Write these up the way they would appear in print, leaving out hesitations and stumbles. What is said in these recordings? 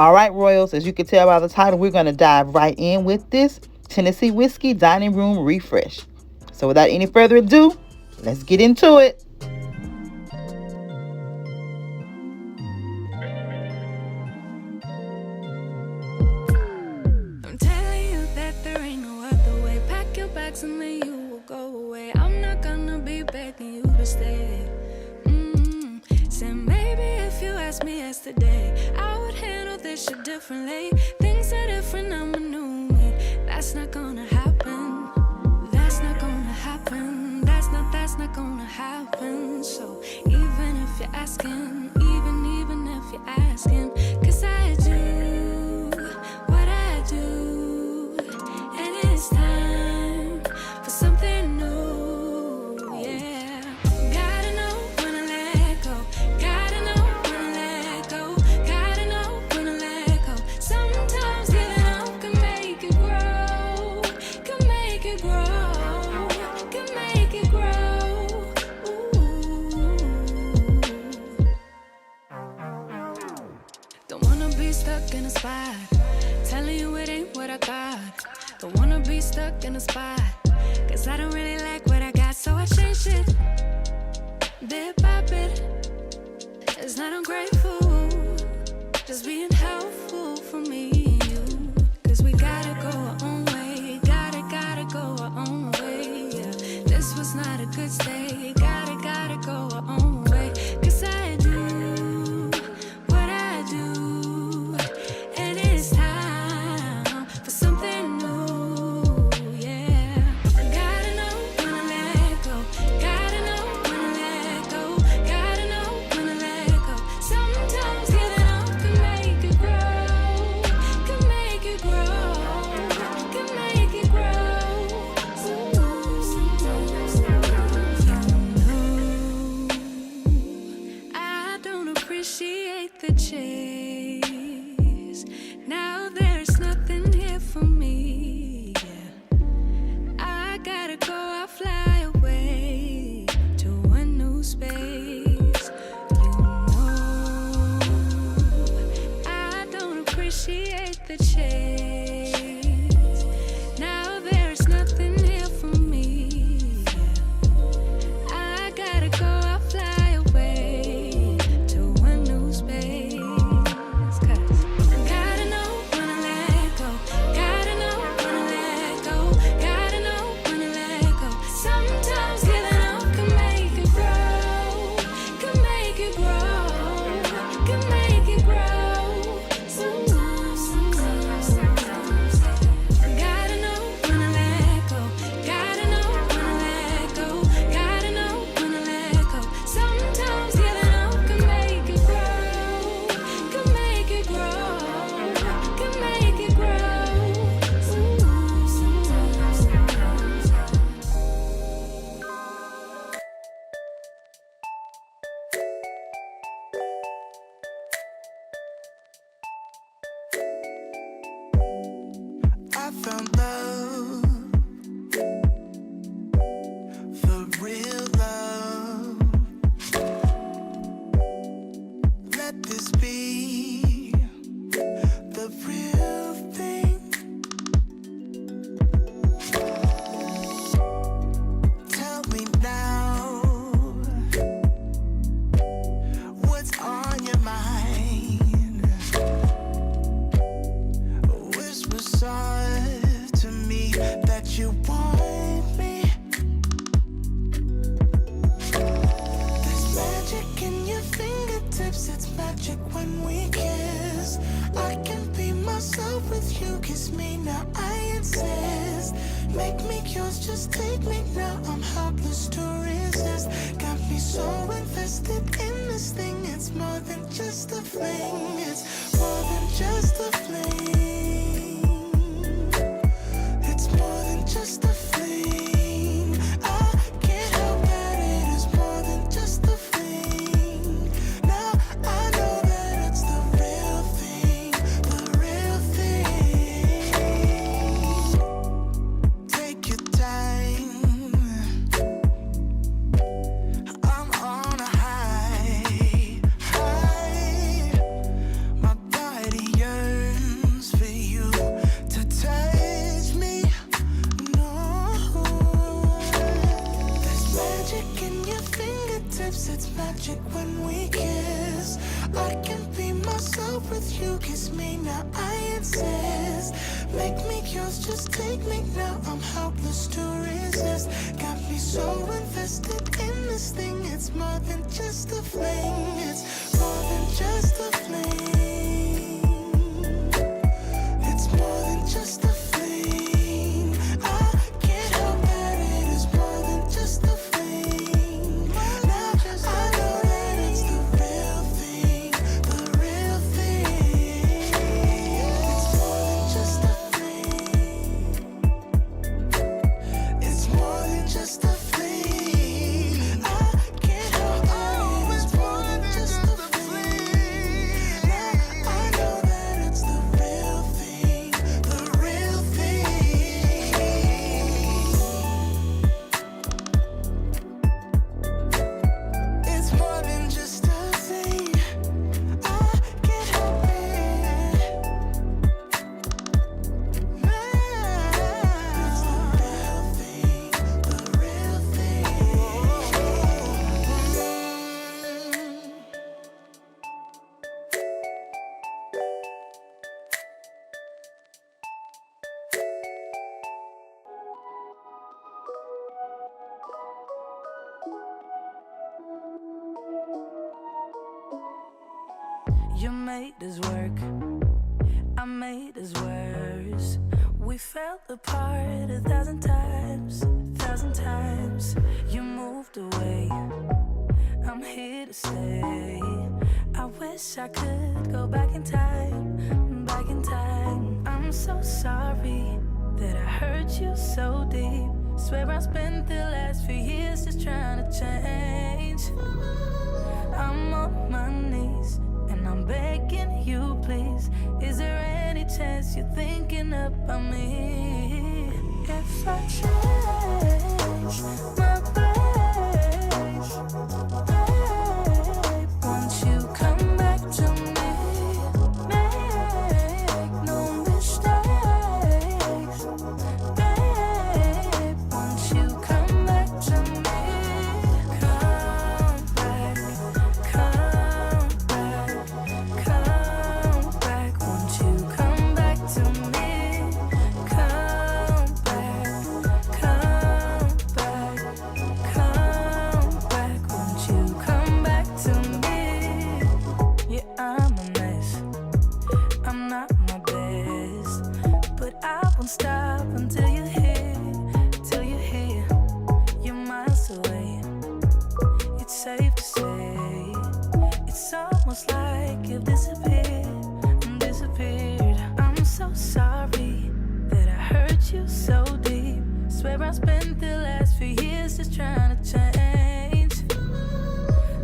All right, Royals, as you can tell by the title, we're going to dive right in with this Tennessee Whiskey Dining Room Refresh. So without any further ado, let's get into it. I'm telling you that there ain't no other way. Pack your bags and then you will go away. I'm not gonna be begging you to stay. Said maybe if you asked me yesterday, I would handle this shit differently. Things are different, I'm a new me. That's not gonna happen. That's not gonna happen. That's not gonna happen. So even if you're asking, even if you're asking, 'cause I do what I do, and it's time for something new. Yeah, gotta know when to let go. Gotta know when to let go. Gotta know when to let go. Sometimes giving up can make it grow. Can make it grow. Can make it grow. Ooh. Don't wanna be stuck in a spot, telling you it ain't what I thought. Don't wanna be stuck in a spot, 'cause I don't really like what I got, so I changed it bit by bit. It's not ungrateful, just being helpful for me and you. 'Cause we gotta go our own way, gotta go our own way. Yeah. This was not a good stay, gotta go our own way. 'Cause I do what I do, and it's time for something new. Yeah, gotta know when to let go. Gotta know when to let go. Gotta know when to let go. Sometimes giving up can make it grow. Can make it grow. Can make it grow. I don't appreciate the chase. Now there's nothing here for me. Yeah. I gotta go, I'll fly away to a new space. You know, I don't appreciate the chase. Now there's nothing here for me. Yeah. I gotta go, I'll fly away to a new space. 'Cause gotta know when to let go. Gotta know when to let go. Gotta know when to let go. Sometimes giving up can make it grow. Can make it grow. Can make it grow. Sometimes. Gotta know when to let go. Gotta know when to let go. Gotta know when to let go. Sometimes giving up can make it grow. Can make it grow. Can make it grow. I found love, the real love. Let this be the real thing. Tell me now, what's on your mind? Whisper soft to me that you want me. There's magic in your fingertips, it's magic when we kiss. I can be myself with you, kiss me now, I insist. Make me yours, just take me now, I'm helpless to resist. Got me so invested in this thing, it's more than just a fling. It's more than just a fling. It's more than just a fling. I can't help that it is more than just a fling. Now I know that it's the real thing, the real thing. Take your time, I'm on a high. My body yearns. with you, kiss me now, I insist. Make me yours, just take me now, I'm helpless to resist. Got me so invested in this thing, it's more than just a fling. It's more than just a fling. It's more than just a fling. I can't help that it is more than just a fling. Now I know that it's the real thing, the real thing. It's more than just a fling. It's more than just a fling. I can't help that it is more than just a fling. Now I know that it's the real thing, the real thing. It's more than just a thing. I can't help it. It's the real thing, the real thing. You made us work, I made us worse. We fell apart 1,000 times, 1,000 times. You moved away, I'm here to stay. I wish I could go back in time, back in time. I'm so sorry that I hurt you so deep. Swear I spent the last few years just trying to change. I'm on my knees and I'm begging you, please. Is there any chance you're thinking about me? If I change my ways, babe, won't you come back to me? Make no mistakes, babe, won't you come back to me? Come back, come back, come back, won't you come back to me? Come back, come back, come back, won't you come back to me? Yeah, I'm a mess, I'm not my best, but I won't stop until you're here, till you're here. You're miles away, it's safe to say. It's almost like you've disappeared, disappeared. I'm so sorry that I hurt you so deep. Swear I spent the last few years just trying to change.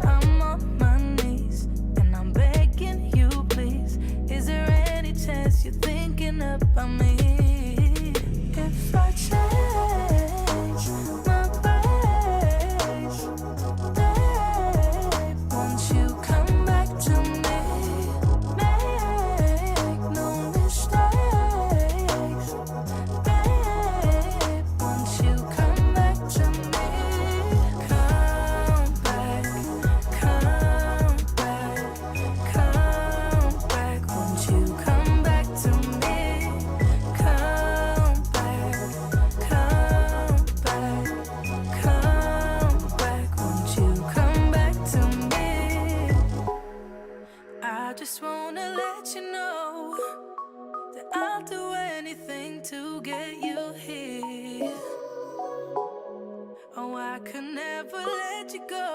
I'm on my knees and I'm begging you, please. Is there any chance you're thinking about me? If I change my ways, babe, won't you come back to me? Make no mistakes, babe, won't you come back to me? Come back, come back, come back, won't you come back to me? Come back, come back, come back, won't you come back to me? I just wanna let you know that I'll do anything to get you here. Oh, I could never let you go.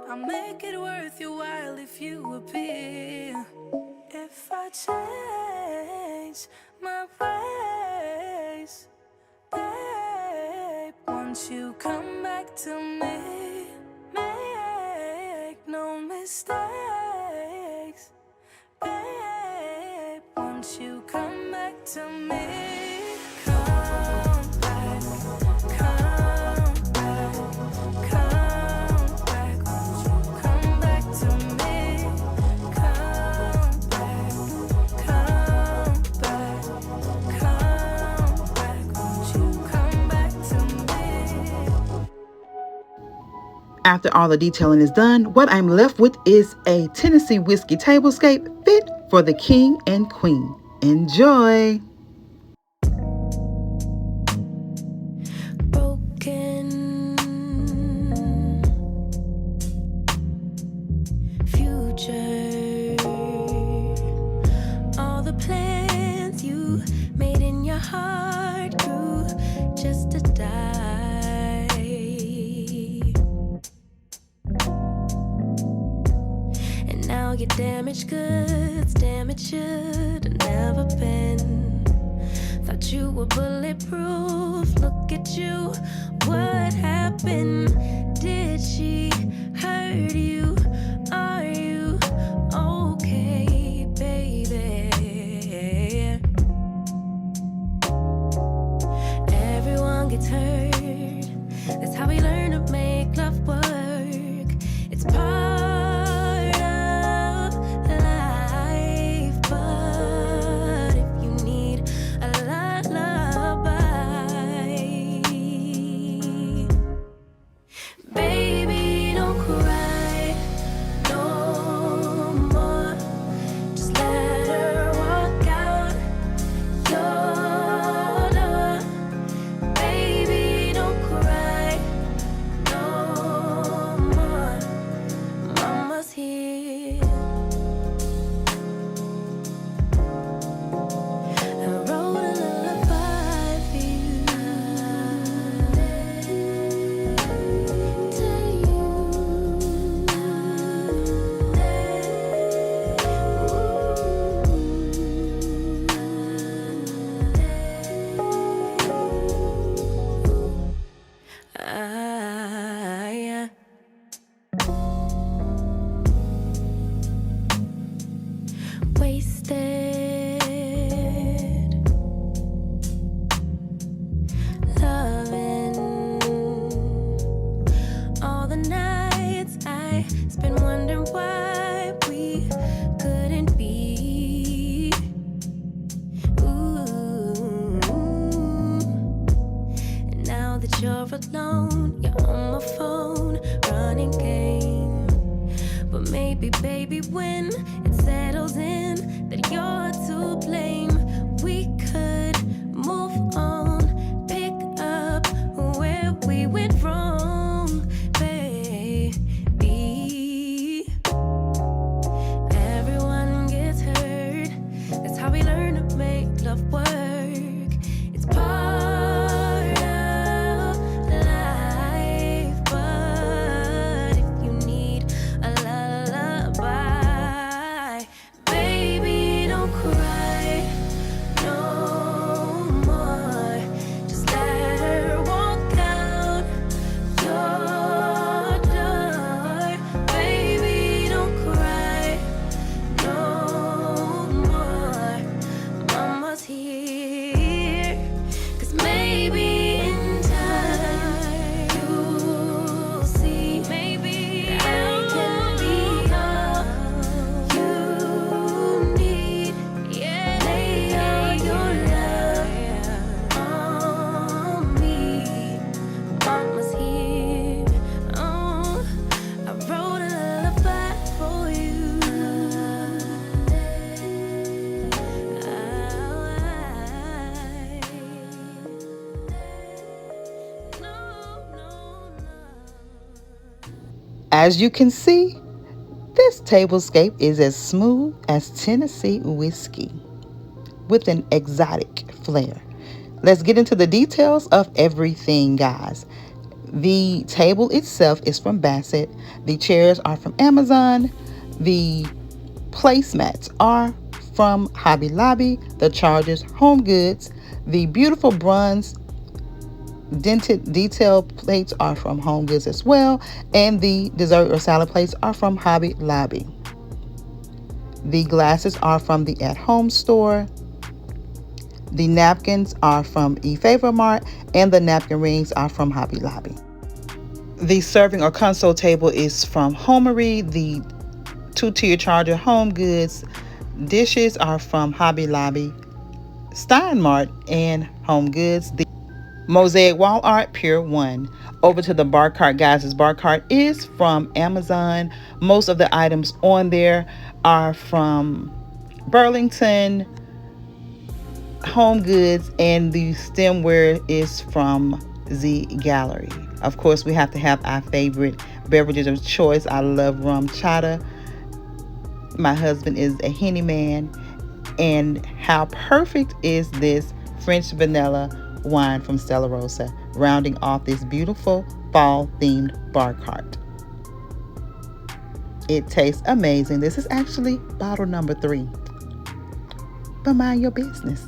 I'll make it worth your while if you appear. If I change my ways, babe, won't you come back to me? Make no mistakes, babe, won't you come back to me? Come back, come back, come back, won't you come back to me? Come back, come back, come back, won't you come back to me? after all the detailing is done, what I'm left with is a Tennessee whiskey tablescape fit for the king and queen. Enjoy! Broken future, all the plans you made in your heart grew just to die. And now your damaged goods, damage should have never been. Thought you were bulletproof, look at you, what happened? Did she hurt you? Are you okay, baby? Everyone gets hurt, that's how we learn to make love work. It's part of life, but if you need a lullaby, baby, don't cry no more. Just let her walk out your door. Baby, don't cry no more. Mama's here. I wrote a lullaby for you. Wasted loving all the nights I spent wondering why we couldn't be. Ooh. And now that you're alone, you're on my phone, running game. But maybe, baby, when it settles in that you're to blame, we could move on, pick up where we went wrong, baby. Everyone gets hurt, that's how we learn to make love work. It's part of life, but if you need a lullaby, baby, don't cry no more. Just let her walk out your door. Baby, don't cry no more. Mama's here, 'cause maybe in time you'll see, maybe I can be all you need. Yeah, lay all your love on me. Mama's here. Oh, I wrote a lullaby for you. No, no, no. As you can see, this tablescape is as smooth as Tennessee whiskey with an exotic flair. Let's get into the details of everything, guys. The table itself is from Bassett. The chairs are from Amazon. The placemats are from Hobby Lobby. The chargers, Home Goods. The beautiful bronze dented detail plates are from Home Goods as well. And the dessert or salad plates are from Hobby Lobby. The glasses are from the At Home store. The napkins are from eFavorMart, and the napkin rings are from Hobby Lobby. The serving or console table is from Homery. The two-tier charger, Home Goods. Dishes are from Hobby Lobby, Steinmart, and Home Goods. The Mosaic wall art, pure one. Over to the bar cart, guys. This bar cart is from Amazon. Most of the items on there are from Burlington, Home Goods, and the stemware is from Z Gallery. Of course, we have to have our favorite beverages of choice. I love rum chata. My husband is a Henny man. And how perfect is this French vanilla wine from Stella Rosa, rounding off this beautiful fall themed bar cart. It tastes amazing. This is actually bottle number 3. But mind your business.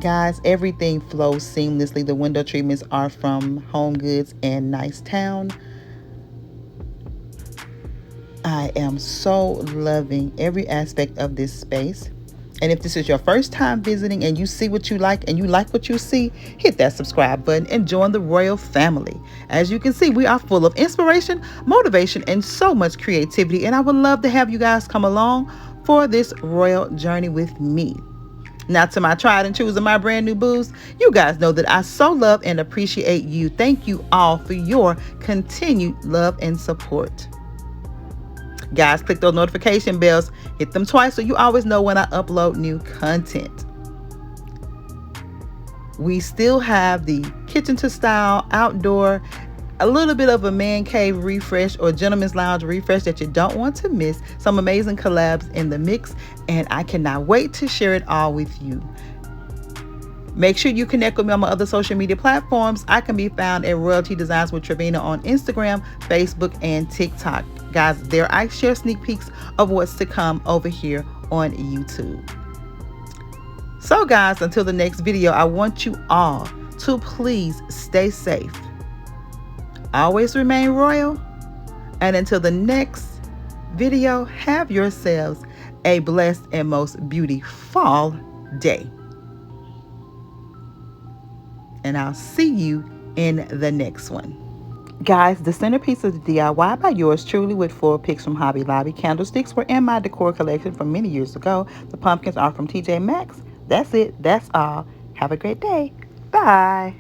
Guys, everything flows seamlessly. The window treatments are from Home Goods and Nice Town. I am so loving every aspect of this space. And if this is your first time visiting and you see what you like and you like what you see, hit that subscribe button and join the Royal family. As you can see, we are full of inspiration, motivation, and so much creativity. And I would love to have you guys come along for this royal journey with me. Now, to my tried and true and my brand new boos, you guys know that I so love and appreciate you. Thank you all for your continued love and support. Guys, click those notification bells, hit them twice so you always know when I upload new content. We still have the kitchen to style, outdoor, a little bit of a man cave refresh or gentleman's lounge refresh that you don't want to miss. Some amazing collabs in the mix, and I cannot wait to share it all with you. Make sure you connect with me on my other social media platforms. I can be found at RoyalTDesignswithTravina on Instagram, Facebook, and TikTok. Guys, there I share sneak peeks of what's to come over here on YouTube. So guys, until the next video, I want you all to please stay safe. Always remain royal. And until the next video, have yourselves a blessed and most beautiful day. And I'll see you in the next one. Guys, the centerpiece of the DIY by yours truly with 4 picks from Hobby Lobby. Candlesticks were in my decor collection from many years ago. The pumpkins are from TJ Maxx. That's it. That's all. Have a great day. Bye.